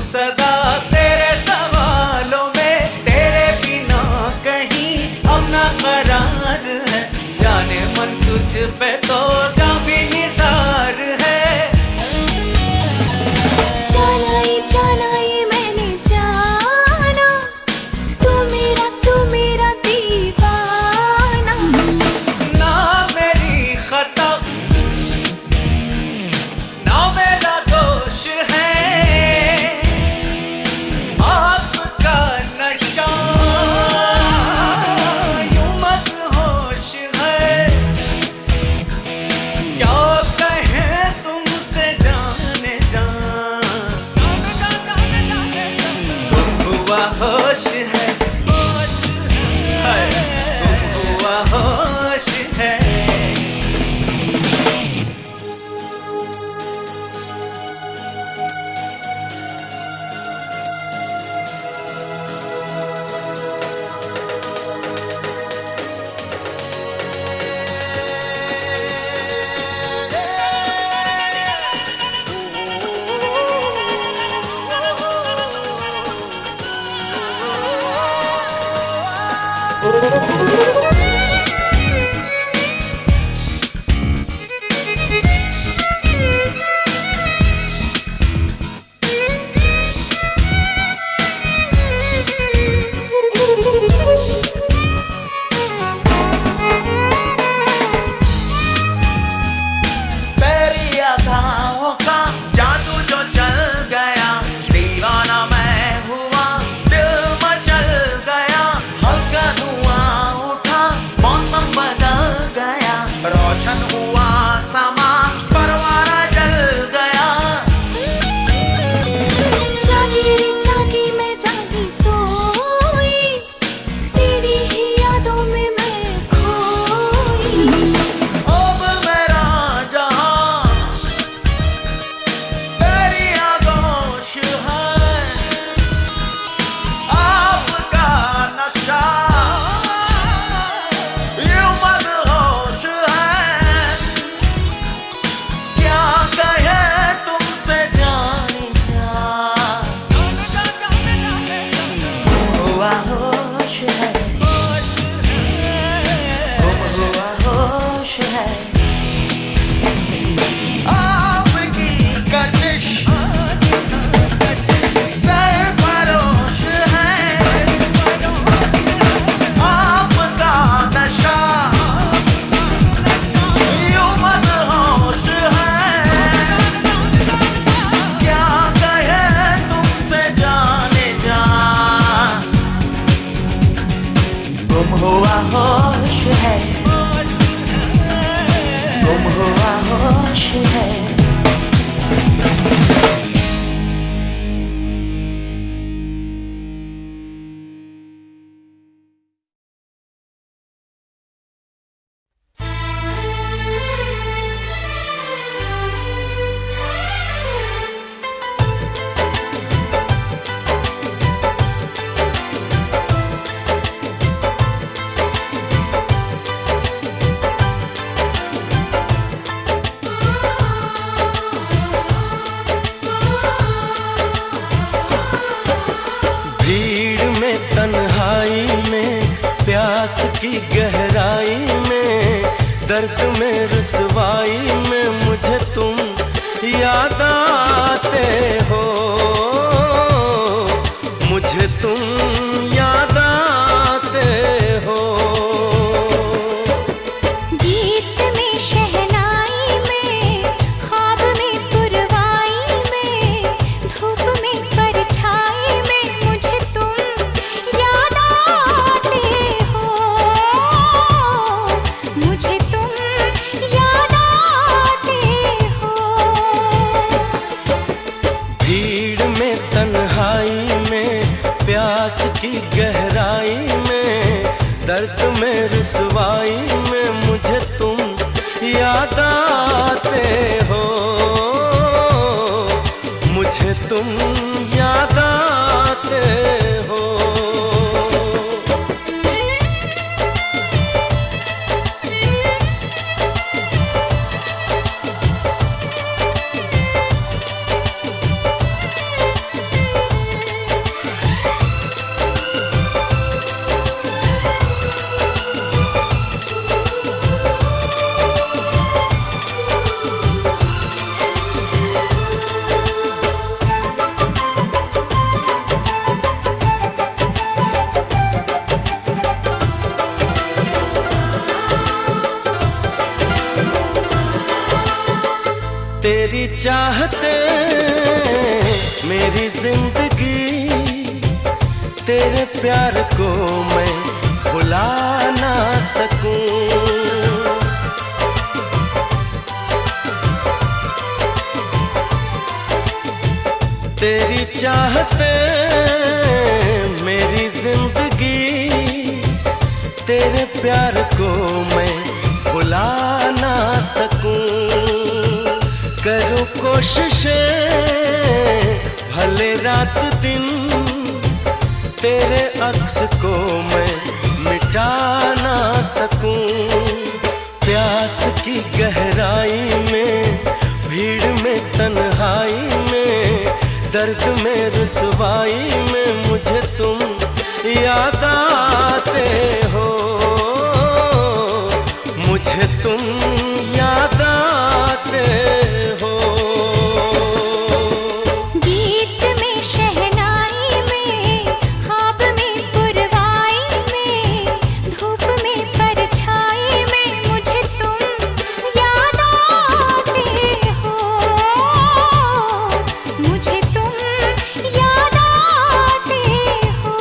सदा तेरे सवालों में, तेरे बिना कहीं अब ना करार है। जाने मन तुझ पे तो जा भी निसार है। जाना ये मैंने जाना, तू मेरा दीवाना। ना मेरी खता ना मेरा दोष है, है, आपकी कशिश सरफरोश है, आपका नशा यूं मदहोश है। क्या कहे तुमसे जाने जा, गुम हुआ होश है, गुम हुआ होश है। भीड़ में तन्हाई में प्यास की गहराई में दर्द में रुसवाई में मुझे तुम याद आते हो, मुझे तुम याद आते हो। गीत में शहनाई में ख्वाब में पुरवाई में धूप में परछाई में मुझे तुम याद आते हो, मुझे तुम याद आते हो। भीड़ में तन्हाई में प्यास की गहराई में दर्द में रुसवाई में मुझे तुम याद आते हो, मुझे तुम याद आते हो। तेरी चाहते मेरी जिंदगी, तेरे प्यार को मैं भुला ना सकूं। तेरी चाहते मेरी जिंदगी, तेरे प्यार को मैं भुला ना सकूं। करूं कोशिशें भले रात दिन, तेरे अक्स को मैं मिटा ना सकूं। प्यास की गहराई में भीड़ में तन्हाई में दर्द में रुसवाई में मुझे तुम याद आते हो, मुझे तुम याद आते हो। गीत में शहनाई में ख्वाब में पुरवाई में धूप में परछाई में मुझे तुम याद आते हो, मुझे तुम याद आते हो।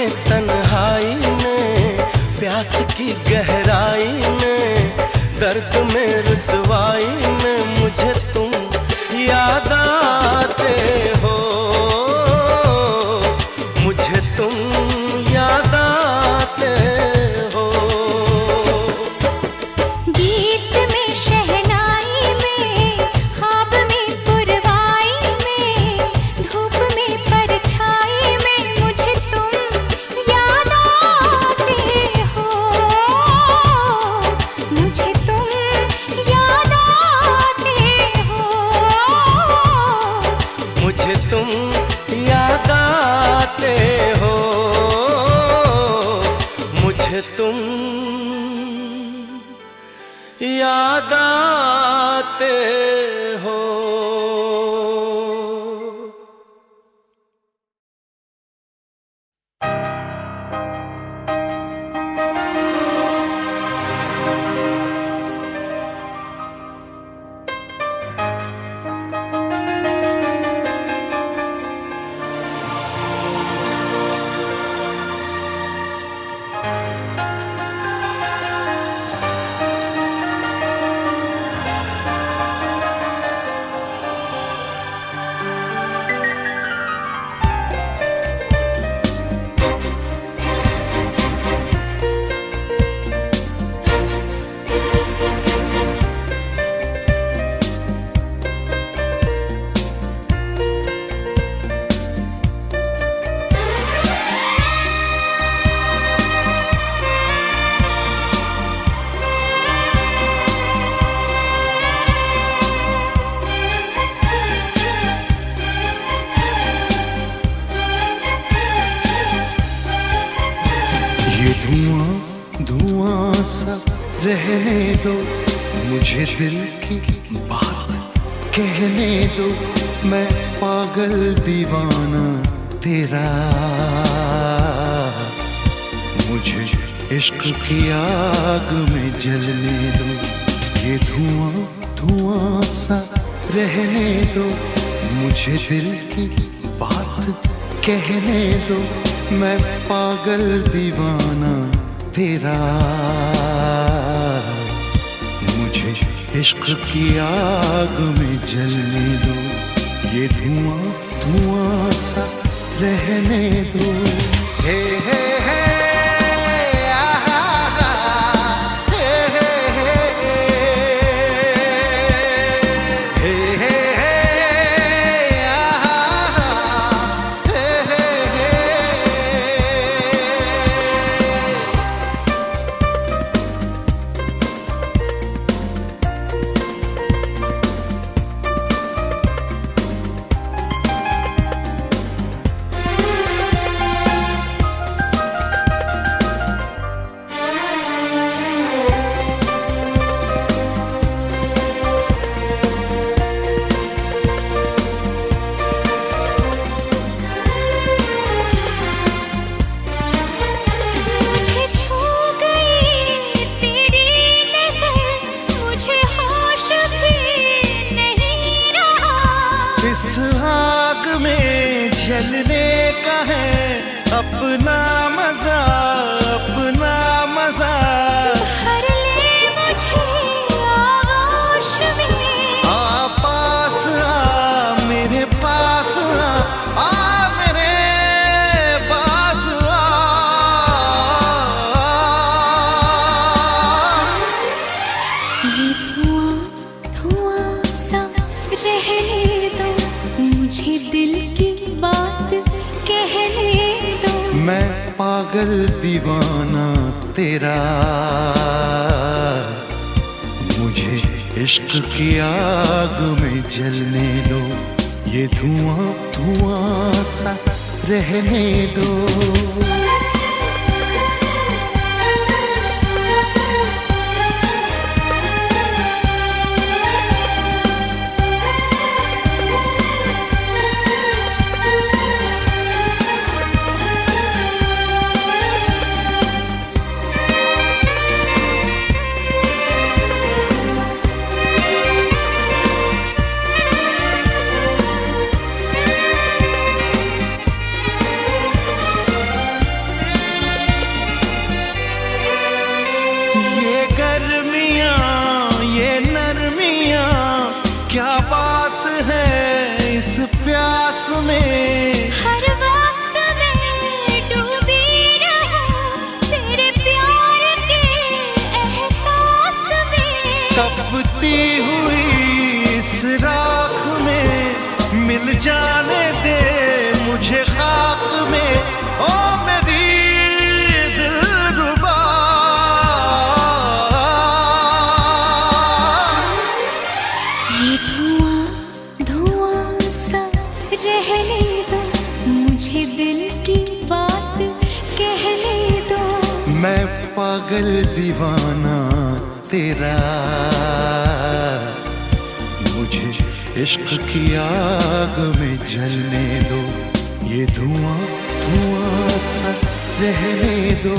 में तन्हाई में, प्यास की गहराई में, दर्द में रुसवाई में मुझे तुम याद आते हो, मुझे तुम याद आते हो। गीत में शहनाई में, ख्वाब में पुरवाई में, धूप में परछाई में मुझे तुम याद आते हो, मुझे तुम याद आते हो, मुझे तुम याद आते हो, मुझे तुम याद आते हो। ये धुआं धुआं सा रहने दो, मुझे दिल की बात कहने दो, मैं पागल दीवाना तेरा, मुझे इश्क की आग में जलने दो। ये धुआं धुआं सा रहने दो, मुझे दिल की बात कहने दो, मैं पागल दीवाना तेरा, मुझे इश्क की आग में जलने दो। ये धुआं धुआं सा रहने दो। हे हे हे इस आग में जलने का है अपना मजा, अपना मजा। भर ले मुझे आगोश में, आ पास आ मेरे पास आ मेरे पास आ। ये धुआं धुआं सा रहने दो, मुझे दिल की बात कहने दो, मैं पागल दीवाना तेरा, मुझे इश्क की आग में जलने दो। ये धुआं धुआं सा रहने दो। पागल दीवाना तेरा। मुझे इश्क की आग में जलने दो, ये धुआं धुआं सा रहने दो।